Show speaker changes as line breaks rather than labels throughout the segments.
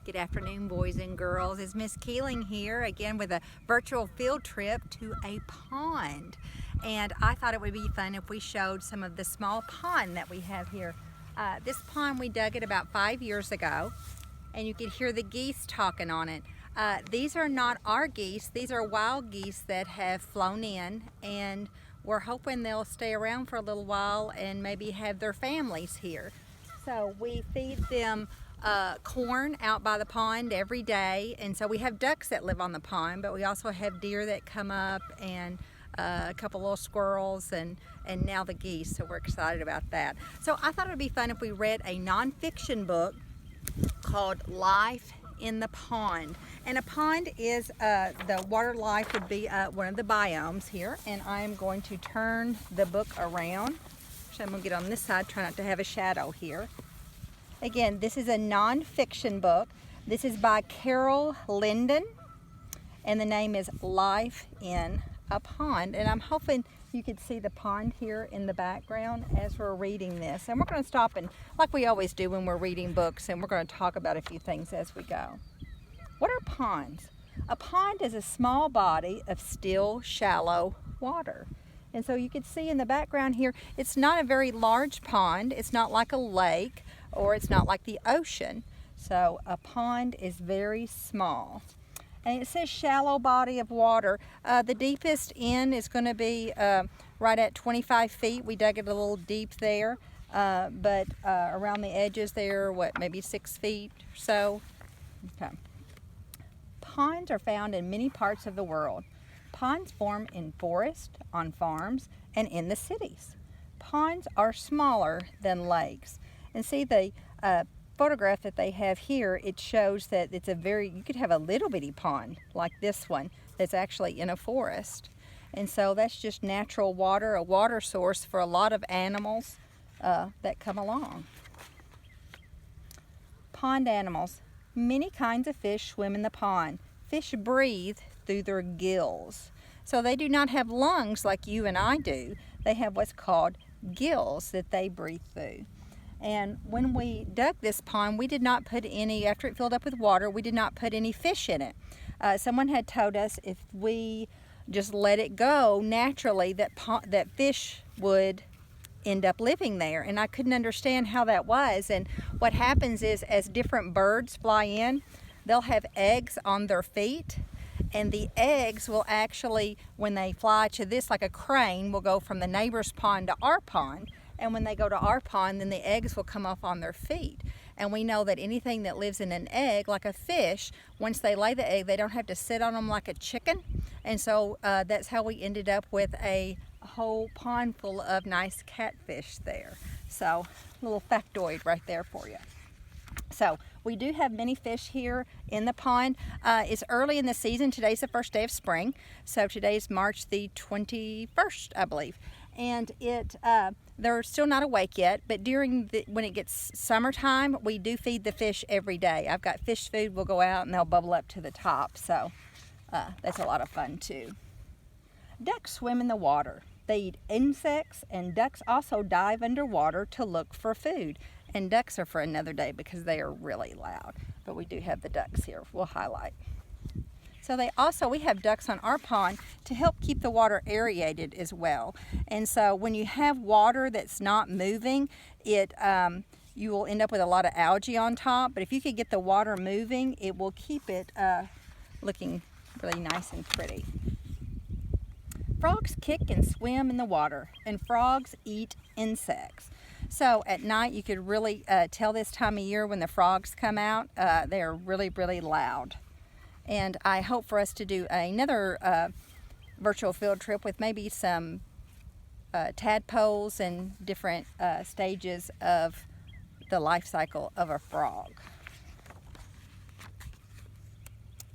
Good afternoon, boys and girls. It's Miss Keeling here again with a virtual field trip to a pond. And I thought it would be fun if we showed some of the small pond that we have here. This pond, we dug it about 5 years ago, and you can hear the geese talking on it. These are not our geese. These are wild geese that have flown in, and we're hoping they'll stay around for a little while and maybe have their families here. So we feed them corn out by the pond every day, and so we have ducks that live on the pond, but we also have deer that come up, and a couple little squirrels, and now the geese, so we're excited about that. So I thought it would be fun if we read a nonfiction book called Life in the Pond. And a pond is, the water life would be one of the biomes here, and I am going to turn the book around. So I'm going to get on this side, try not to have a shadow here. Again, this is a nonfiction book. This is by Carol Linden, and the name is Life in a Pond. And I'm hoping you could see the pond here in the background as we're reading this. And we're going to stop and, like we always do when we're reading books, and we're going to talk about a few things as we go. What are ponds? A pond is a small body of still, shallow water. And so you can see in the background here, it's not a very large pond. It's not like a lake, or it's not like the ocean. So a pond is very small. And it says shallow body of water. The deepest end is going to be right at 25 feet. We dug it a little deep there, but around the edges there, maybe 6 feet or so. Okay. Ponds are found in many parts of the world. Ponds form in forests, on farms, and in the cities. Ponds are smaller than lakes. And see the photograph that they have here, it shows that it's you could have a little bitty pond like this one that's actually in a forest. And so that's just natural water, a water source for a lot of animals that come along. Pond animals. Many kinds of fish swim in the pond. Fish breathe through their gills. So they do not have lungs like you and I do. They have what's called gills that they breathe through. And when we dug this pond, we did not put any, after it filled up with water, we did not put any fish in it. Someone had told us if we just let it go naturally, that fish would end up living there. And I couldn't understand how that was. And what happens is, as different birds fly in, they'll have eggs on their feet. And the eggs will actually, when they fly to this, like a crane, will go from the neighbor's pond to our pond. And when they go to our pond, then the eggs will come off on their feet. And we know that anything that lives in an egg, like a fish, once they lay the egg, they don't have to sit on them like a chicken. And so that's how we ended up with a whole pond full of nice catfish there. So, a little factoid right there for you. So, we do have many fish here in the pond. It's early in the season. Today's the first day of spring. So, today's March the 21st, I believe. And they're still not awake yet, but when it gets summertime, we do feed the fish every day. I've got fish food. We'll go out and they'll bubble up to the top. So that's a lot of fun too. Ducks swim in the water. They eat insects, and ducks also dive underwater to look for food. And ducks are for another day because they are really loud. But we do have the ducks here. We'll highlight. So we have ducks on our pond to help keep the water aerated as well. And so when you have water that's not moving, you will end up with a lot of algae on top. But if you could get the water moving, it will keep it looking really nice and pretty. Frogs kick and swim in the water, and frogs eat insects. So at night you could really tell this time of year when the frogs come out. They are really, really loud. And I hope for us to do another virtual field trip with maybe some tadpoles and different stages of the life cycle of a frog.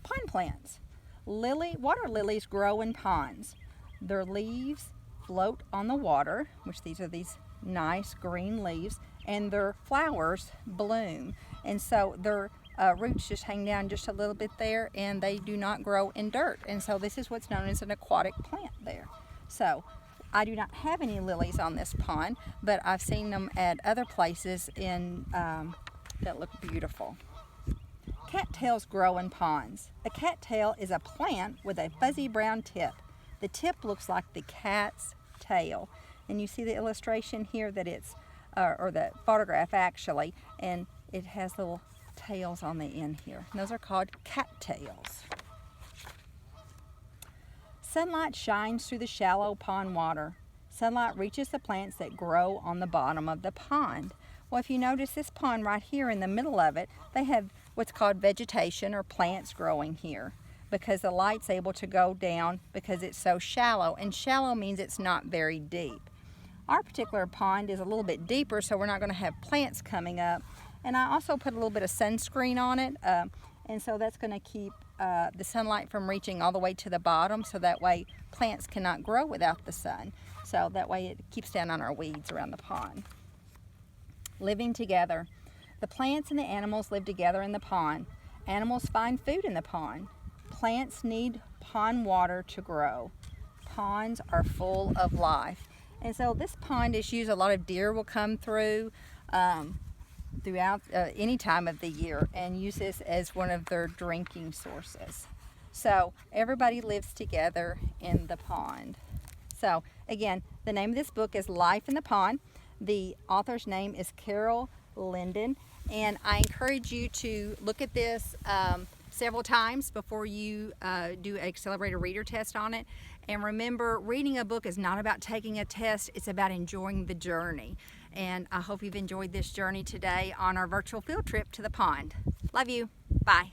Pond plants. Water lilies grow in ponds. Their leaves float on the water, which these are these nice green leaves, and their flowers bloom. And so their roots just hang down just a little bit there, and they do not grow in dirt. And so this is what's known as an aquatic plant there. So I do not have any lilies on this pond, but I've seen them at other places that look beautiful. cattails grow in ponds. A cattail is a plant with a fuzzy brown tip. The tip looks like the cat's tail. And you see the illustration here that it's, or the photograph actually, and it has little tails on the end here. And those are called cattails. Sunlight shines through the shallow pond water. Sunlight reaches the plants that grow on the bottom of the pond. Well, if you notice this pond right here in the middle of it, they have what's called vegetation or plants growing here because the light's able to go down because it's so shallow, and shallow means it's not very deep. Our particular pond is a little bit deeper, so we're not going to have plants coming up. And I also put a little bit of sunscreen on it, and so that's going to keep the sunlight from reaching all the way to the bottom, so that way plants cannot grow without the sun. So that way it keeps down on our weeds around the pond. Living together. The plants and the animals live together in the pond. Animals find food in the pond. Plants need pond water to grow. Ponds are full of life. And so this pond is used, a lot of deer will come through throughout any time of the year and use this as one of their drinking sources. So everybody lives together in the pond. So again, the name of this book is Life in the Pond. The author's name is Carol Linden, and I encourage you to look at this several times before you do an accelerated reader test on it. And remember, reading a book is not about taking a test, it's about enjoying the journey. And I hope you've enjoyed this journey today on our virtual field trip to the pond. Love you. Bye.